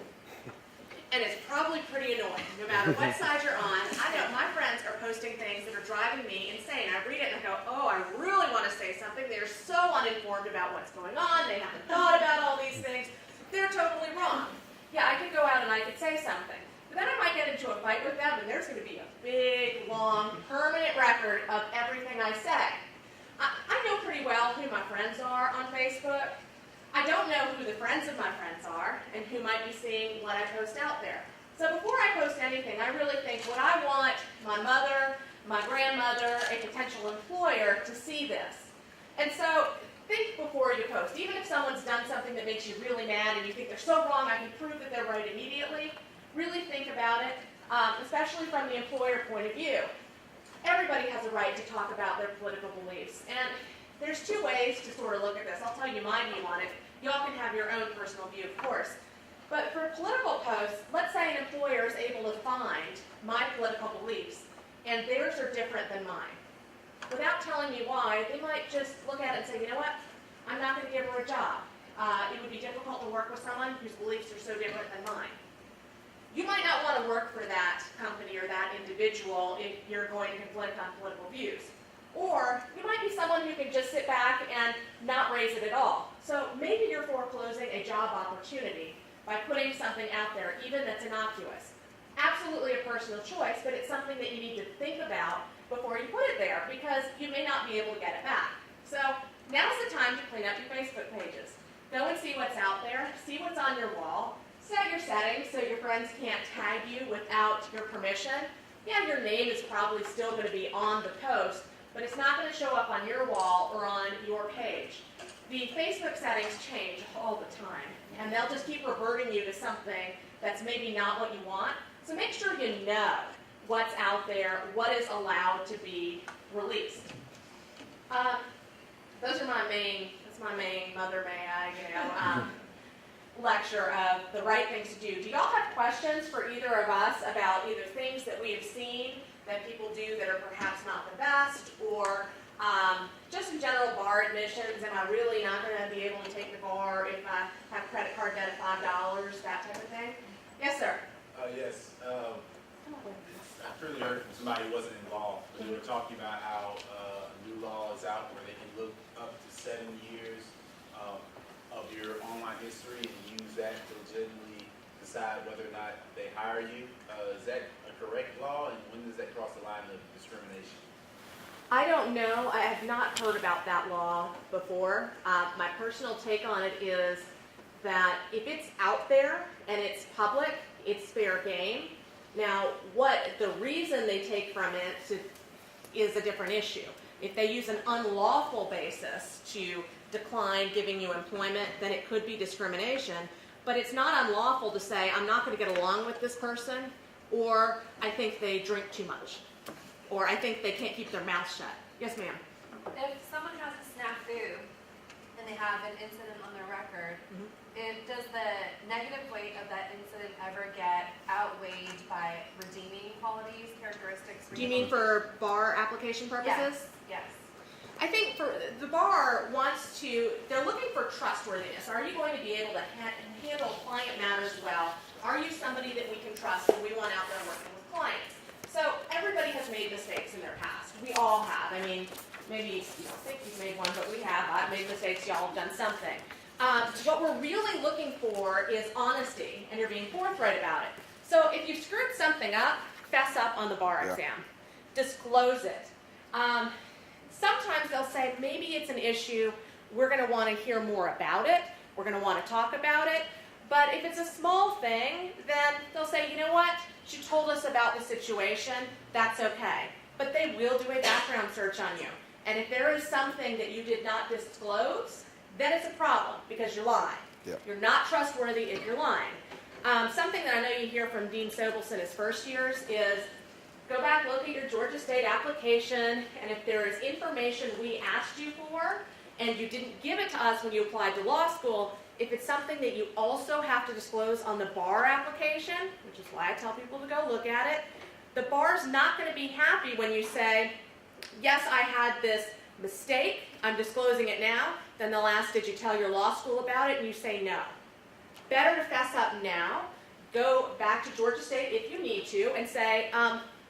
And it's probably pretty annoying, no matter what side you're on. I know my friends are posting things that are driving me insane. I read it and I go, oh, I really want to say something. They're so uninformed about what's going on. They haven't thought about all these things. They're totally wrong. Yeah, I could go out and I could say something. But then I might get into a fight with them, and there's going to be a big, long, permanent record of everything I say. I know pretty well who my friends are on Facebook. I don't know who the friends of my friends are and who might be seeing what I post out there. So before I post anything, I really think, would I want my mother, my grandmother, a potential employer to see this? And so think before you post. Even if someone's done something that makes you really mad and you think they're so wrong, I can prove that they're right immediately, really think about it, especially from the employer point of view. Everybody has a right to talk about their political beliefs. And there's 2 ways to sort of look at this. I'll tell you my view on it. Y'all can have your own personal view, of course. But for political posts, let's say an employer is able to find my political beliefs, and theirs are different than mine. Without telling me why, they might just look at it and say, you know what, I'm not going to give her a job. It would be difficult to work with someone whose beliefs are so different than mine. You might not want to work for that company or that individual if you're going to conflict on political views. Or you might be someone who can just sit back and not raise it at all. So maybe you're foreclosing a job opportunity by putting something out there, even that's innocuous. Absolutely a personal choice, but it's something that you need to think about before you put it there, because you may not be able to get it back. So now's the time to clean up your Facebook pages. Go and see what's out there, see what's on your wall, set your settings so your friends can't tag you without your permission. Yeah, your name is probably still going to be on the post, but it's not going to show up on your wall or on your page. The Facebook settings change all the time, and they'll just keep reverting you to something that's maybe not what you want. So make sure you know what's out there, what is allowed to be released. That's my main mother may I, lecture of the right things to do. Do y'all have questions for either of us about either things that we have seen that people do that are perhaps not the best, or just in general bar admissions? Am I really not going to be able to take the bar if I have credit card debt of $5, that type of thing? Yes, sir. Yes. I've really heard from somebody who wasn't involved, but they were talking about how a new law is out where they can look up to 7 years of your online history and use that to legitimately decide whether or not they hire you. Is that a correct law, and when does that cross the line of discrimination? I don't know. I have not heard about that law before. My personal take on it is that if it's out there and it's public, it's fair game. Now, what the reason they take from it is a different issue. If they use an unlawful basis to decline giving you employment, then it could be discrimination. But it's not unlawful to say, I'm not going to get along with this person, or I think they drink too much, or I think they can't keep their mouth shut. Yes, ma'am. If someone has a snafu and they have an incident on their record, does the negative weight of that incident ever get outweighed by redeeming qualities, characteristics? Do you mean for bar application purposes? Yes. I think for the bar wants to, they're looking for trustworthiness. Are you going to be able to handle client matters well? Are you somebody that we can trust and we want out there working with clients? So everybody has made mistakes in their past. We all have. I mean, maybe you don't think you've made one, but we have. I've made mistakes. Y'all have done something. What we're really looking for is honesty, and you're being forthright about it. So if you've screwed something up, fess up on the bar exam. Disclose it. Sometimes they'll say, maybe it's an issue, we're going to want to hear more about it, we're going to want to talk about it, but if it's a small thing, then they'll say, you know what, she told us about the situation, that's okay. But they will do a background search on you. And if there is something that you did not disclose, then it's a problem, because you're lying. Yep. You're not trustworthy if you're lying. Something that I know you hear from Dean Sobelson his first years is, go back, look at your Georgia State application, and if there is information we asked you for, and you didn't give it to us when you applied to law school, if it's something that you also have to disclose on the bar application, which is why I tell people to go look at it, the bar's not going to be happy when you say, yes, I had this mistake, I'm disclosing it now. Then they'll ask, did you tell your law school about it? And you say no. Better to fess up now, go back to Georgia State if you need to, and say,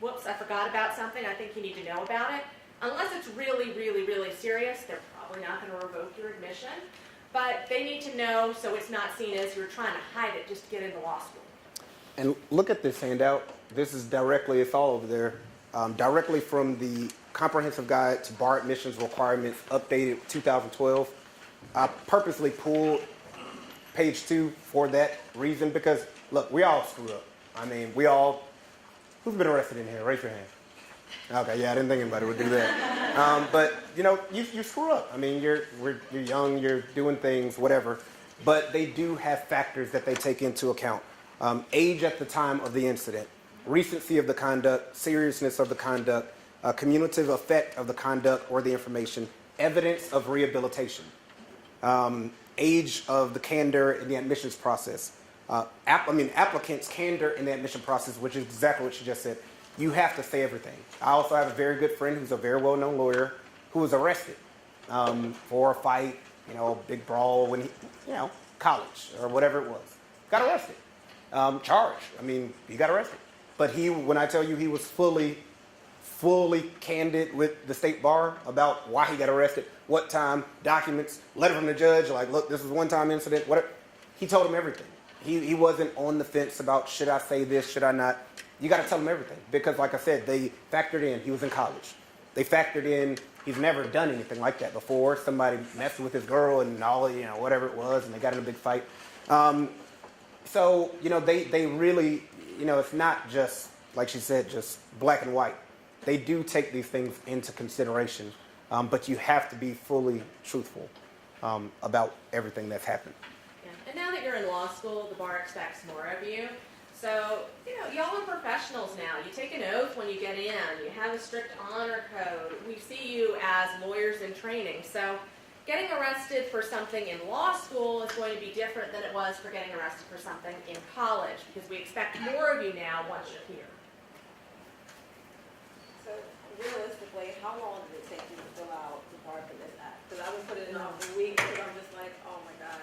whoops, I forgot about something, I think you need to know about it. Unless it's really, really, really serious, they're probably not going to revoke your admission. But they need to know so it's not seen as you're trying to hide it just to get into law school. And look at this handout. This is directly, it's all over there, directly from the Comprehensive Guide to Bar Admissions Requirements, updated 2012. I purposely pulled page 2 for that reason because, look, we all screw up. I mean, we all, who's been arrested in here? Raise your hand. Okay, yeah, I didn't think anybody would do that. But, you know, you screw up. I mean, you're young, you're doing things, whatever. But they do have factors that they take into account. Age at the time of the incident, recency of the conduct, seriousness of the conduct, cumulative effect of the conduct or the information, evidence of rehabilitation, age of the candor in the admissions process. Applicants' candor in the admission process, which is exactly what you just said. You have to say everything. I also have a very good friend who's a very well-known lawyer who was arrested for a fight, you know, big brawl when he, you know, college or whatever it was. Got arrested, charged. I mean, he got arrested. But when I tell you he was fully candid with the state bar about why he got arrested, what time, documents, letter from the judge, like, look, this was a one-time incident, whatever. He told him everything. He wasn't on the fence about should I say this, should I not. You got to tell him everything because, like I said, they factored in he was in college. They factored in he's never done anything like that before. Somebody messed with his girl and all, you know, whatever it was, and they got in a big fight. So, you know, they really, you know, it's not just, like she said, just black and white. They do take these things into consideration, but you have to be fully truthful about everything that's happened. Yeah. And now that you're in law school, the bar expects more of you. So, you know, y'all are professionals now. You take an oath when you get in. You have a strict honor code. We see you as lawyers in training. So getting arrested for something in law school is going to be different than it was for getting arrested for something in college because we expect more of you now once you're here. So realistically, how long did it take you to fill out the bar for this act? Because I would put it in off a week because I'm just like, oh my God,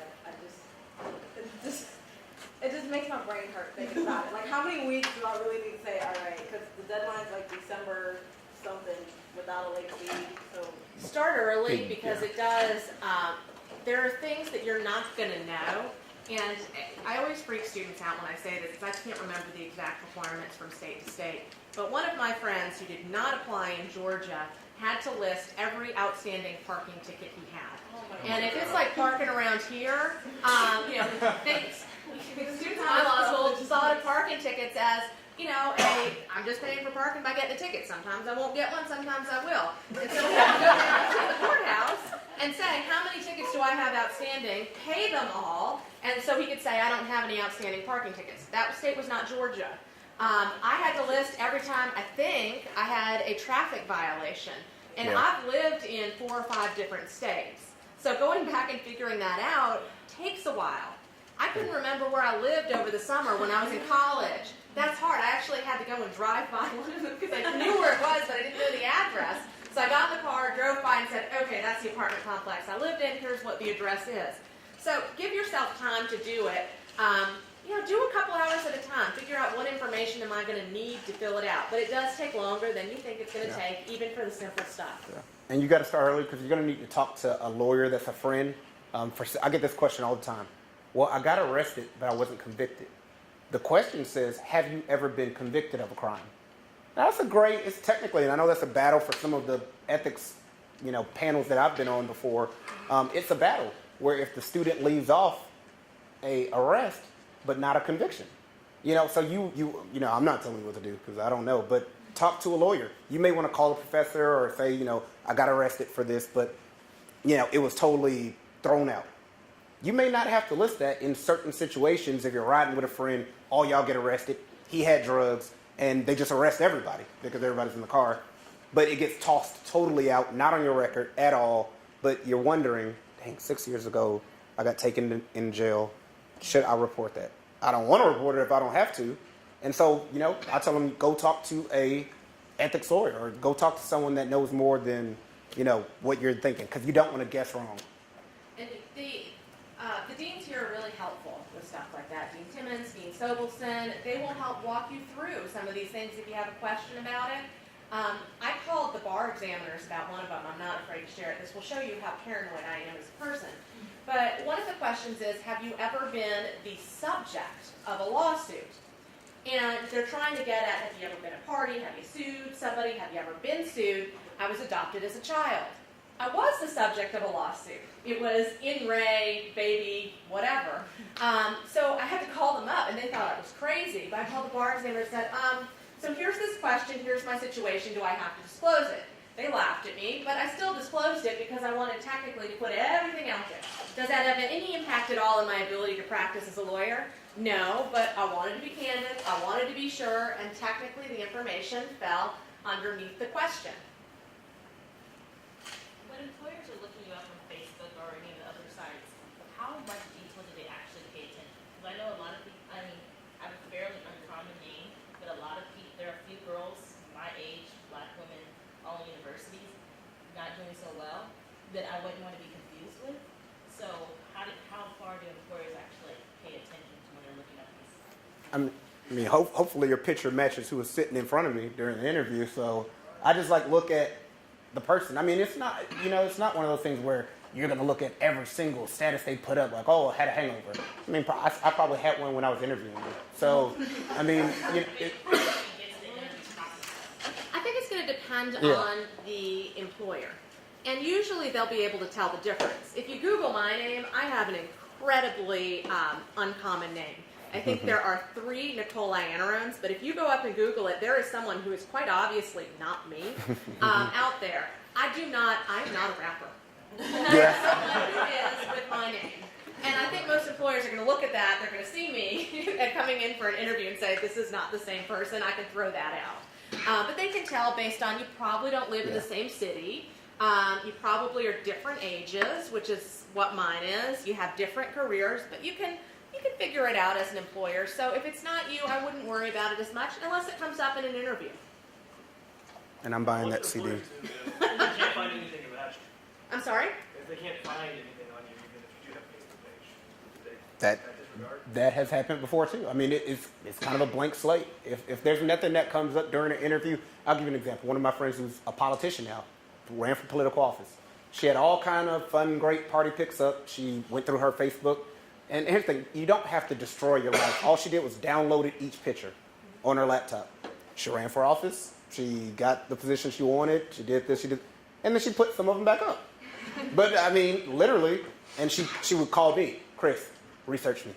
it just makes my brain hurt thinking about it. Like, how many weeks do I really need to say, all right, because the deadline's like December something without a late fee, so. Start early Big, because yeah. it does, there are things that you're not going to know. And I always freak students out when I say this because I can't remember the exact requirements from state to state. But one of my friends who did not apply in Georgia had to list every outstanding parking ticket he had. And if it's like parking around here, you know, students in my law school saw the parking tickets as, you know, I'm just paying for parking by getting a ticket. Sometimes I won't get one, sometimes I will. And so we have to go down to the courthouse and say, how many tickets do I have outstanding? Pay them all. And so he could say, I don't have any outstanding parking tickets. That state was not Georgia. I had to list every time I think I had a traffic violation. And Yeah. I've lived in 4 or 5 different states. So going back and figuring that out takes a while. I couldn't remember where I lived over the summer when I was in college. That's hard. I actually had to go and drive by one of them because I knew where it was, but I didn't know the address. So I got in the car, drove by, and said, okay, that's the apartment complex I lived in. Here's what the address is. So give yourself time to do it. You know, do a couple hours at a time. Figure out what information am I going to need to fill it out. But it does take longer than you think it's going to take, even for the simple stuff. Yeah. And you got to start early because you're going to need to talk to a lawyer that's a friend. I get this question all the time. Well, I got arrested, but I wasn't convicted. The question says, have you ever been convicted of a crime? Now, that's it's technically, and I know that's a battle for some of the ethics, you know, panels that I've been on before. It's a battle where if the student leaves off a arrest, but not a conviction. You know, so you know, I'm not telling you what to do because I don't know, but talk to a lawyer. You may want to call a professor or say, you know, I got arrested for this, but, you know, it was totally thrown out. You may not have to list that in certain situations. If you're riding with a friend, all y'all get arrested. He had drugs, and they just arrest everybody because everybody's in the car. But it gets tossed totally out, not on your record at all. But you're wondering, dang, 6 years ago, I got taken in jail. Should I report that? I don't want to report it if I don't have to. And so, you know, I tell them, go talk to a ethics lawyer or go talk to someone that knows more than, you know, what you're thinking because you don't want to guess wrong. And the deans here are really helpful with stuff like that. Dean Timmons, Dean Sobelson, they will help walk you through some of these things if you have a question about it. I called the bar examiners about one of them. I'm not afraid to share it. This will show you how paranoid I am as a person. But one of the questions is, have you ever been the subject of a lawsuit? And they're trying to get at, have you ever been a party? Have you sued somebody? Have you ever been sued? I was adopted as a child. I was the subject of a lawsuit. It was in re, baby, whatever. So I had to call them up, and they thought I was crazy. But I called the bar examiner and said, so here's this question, here's my situation, do I have to disclose it? They laughed at me, but I still disclosed it because I wanted technically to put everything out there. Does that have any impact at all on my ability to practice as a lawyer? No, but I wanted to be candid, I wanted to be sure, and technically the information fell underneath the question. When employers are looking you up on Facebook or any of the other sites, how much detail do they actually pay attention? Because I know a lot of people, I mean, I have a fairly uncommon name, but a lot of people, there are a few girls my age, black women, all in universities, not doing so well, that I wouldn't want to be confused with. So how far do employers actually pay attention to when they're looking up these? I mean, hopefully your picture matches who was sitting in front of me during the interview. So I just like look at the person. I mean, it's not, you know, it's not one of those things where you're going to look at every single status they put up, like, oh, I had a hangover. I mean, I probably had one when I was interviewing you. So, I mean, you know, I think it's going to depend Yeah. on the employer. And usually they'll be able to tell the difference. If you Google my name, I have an incredibly uncommon name. I think there are 3 Nicole Iannarones, but if you go up and Google it, there is someone who is quite obviously not me out there. I'm not a rapper. There's someone who is with my name. And I think most employers are going to look at that, they're going to see me and coming in for an interview and say, this is not the same person, I can throw that out. But they can tell based on you probably don't live in the same city. You probably are different ages, which is what mine is. You have different careers, but you can figure it out as an employer. So if it's not you, I wouldn't worry about it as much unless it comes up in an interview. and I'm buying that CD. If they can't find anything about you, I'm sorry? if they can't find anything on you, even if you do have a Facebook page, That just That has happened before too. I mean, it's kind of a blank slate. If there's nothing that comes up during an interview, I'll give you an example. One of my friends who's a politician now, ran for political office. She had all kind of fun, great party pics up. She went through her Facebook. And here's the thing, you don't have to destroy your life. All she did was downloaded each picture on her laptop. She ran for office. She got the position she wanted. She did this, she did, and then she put some of them back up. But I mean, literally, and she would call me, Chris, research me.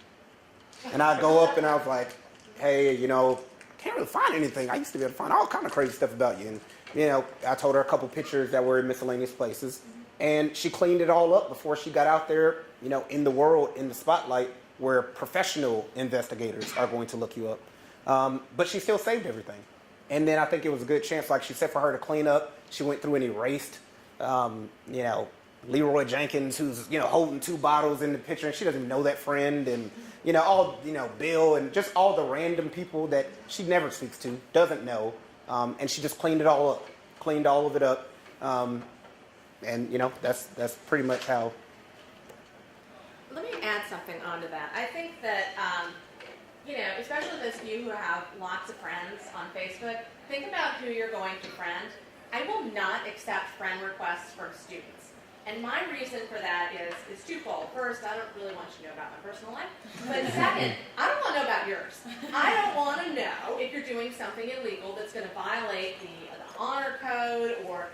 And I'd go up and I was like, hey, can't really find anything. I used to be able to find all kind of crazy stuff about you. And, I told her a couple pictures that were in miscellaneous places. And she cleaned it all up before she got out there, in the world, in the spotlight, where professional investigators are going to look you up. But she still saved everything. And then I think it was a good chance, like she said, for her to clean up. She went through and erased, Leroy Jenkins, who's, holding 2 bottles in the picture, and she doesn't even know that friend. And, Bill, and just all the random people that she never speaks to, doesn't know. And she just cleaned it all up, cleaned all of it up. And, that's pretty much how. Let me add something onto that. I think that, especially those of you who have lots of friends on Facebook, think about who you're going to friend. I will not accept friend requests from students. And my reason for that is twofold. First, I don't really want you to know about my personal life. But second, I don't want to know about yours. I don't want to know if you're doing something illegal that's going to violate the honor code or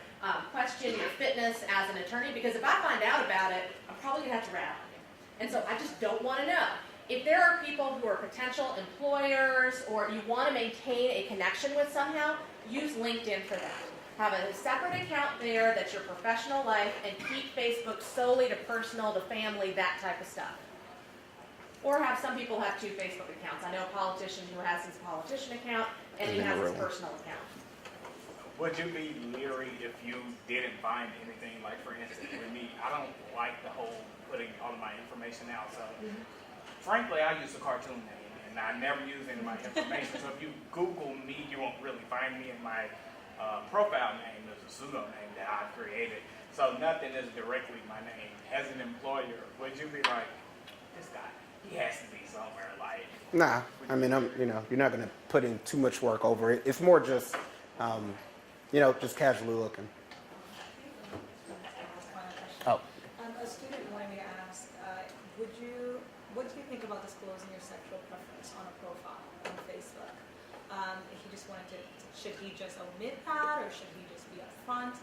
question your fitness as an attorney, because if I find out about it, I'm probably going to have to rat on you. And so I just don't want to know. If there are people who are potential employers or you want to maintain a connection with somehow, use LinkedIn for that. Have a separate account there that's your professional life, and keep Facebook solely to personal, to family, that type of stuff. Or have some people have 2 Facebook accounts. I know a politician who has his politician account and he has his personal account. Would you be leery if you didn't find anything? Like, for instance, with me, I don't like the whole putting all of my information out. So, frankly, I use a cartoon name, and I never use any of my information. So if you Google me, you won't really find me in my profile name. Is a pseudo name that I created. So nothing is directly my name. As an employer, would you be like, this guy, he has to be somewhere, like? Nah, I mean, you're not going to put in too much work over it. It's more just, just casually looking. Oh. A student wanted me to ask, what do you think about disclosing your sexual preference on a profile on Facebook? He just wanted should he just omit that, or should he just be upfront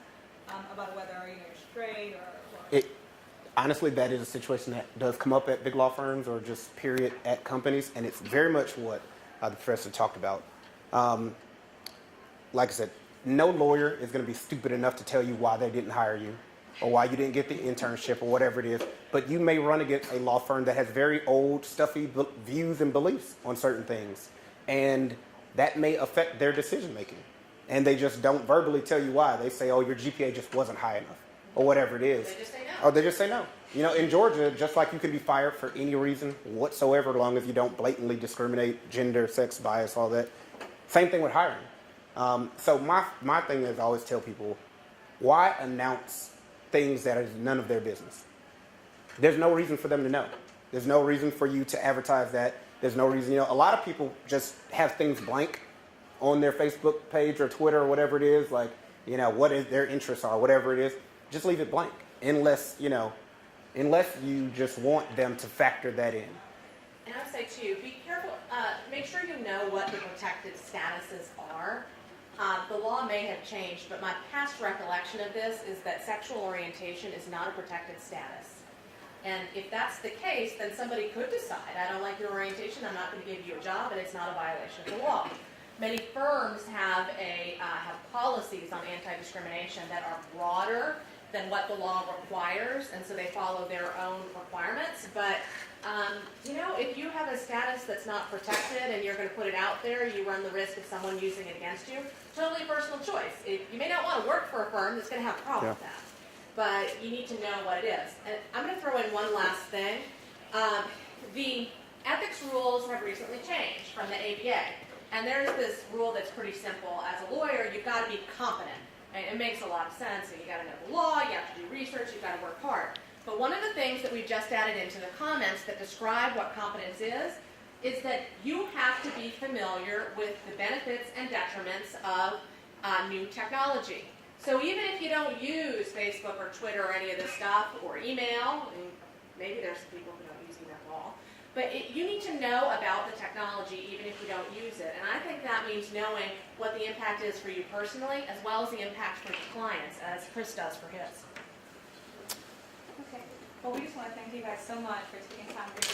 about whether you're straight or? Honestly, that is a situation that does come up at big law firms or just period at companies, and it's very much what the professor talked about. Like I said, no lawyer is going to be stupid enough to tell you why they didn't hire you or why you didn't get the internship or whatever it is, but you may run against a law firm that has very old, stuffy views and beliefs on certain things, and that may affect their decision making. And they just don't verbally tell you why. They say, oh, your GPA just wasn't high enough, or whatever it is. They just say no. Or they just say no. In Georgia, just like you can be fired for any reason whatsoever, as long as you don't blatantly discriminate, gender, sex, bias, all that. Same thing with hiring. So my thing is I always tell people, why announce things that are none of their business? There's no reason for them to know. There's no reason for you to advertise that. There's no reason, a lot of people just have things blank on their Facebook page or Twitter or whatever it is, like, what is their interests are, whatever it is. Just leave it blank, unless you just want them to factor that in. And I would say too, be careful, make sure you know what the protected statuses are. The law may have changed, but my past recollection of this is that sexual orientation is not a protected status. And if that's the case, then somebody could decide, I don't like your orientation, I'm not going to give you a job, and it's not a violation of the law. Many firms have policies on anti-discrimination that are broader than what the law requires, and so they follow their own requirements. But, if you have a status that's not protected and you're going to put it out there, you run the risk of someone using it against you. Totally personal choice. You may not want to work for a firm that's going to have a problem with that. But you need to know what it is. And I'm going to throw in one last thing. The ethics rules have recently changed from the ABA. And there's this rule that's pretty simple. As a lawyer, you've got to be competent. And it makes a lot of sense. And you got to know the law, you have to do research, you've got to work hard. But one of the things that we just added into the comments that describe what competence is that you have to be familiar with the benefits and detriments of new technology. So even if you don't use Facebook or Twitter or any of this stuff, or email, and maybe there's people who don't use email at all, but you need to know about the technology even if you don't use it. And I think that means knowing what the impact is for you personally, as well as the impact for your clients, as Chris does for his. Okay. Well, we just want to thank you guys so much for taking time to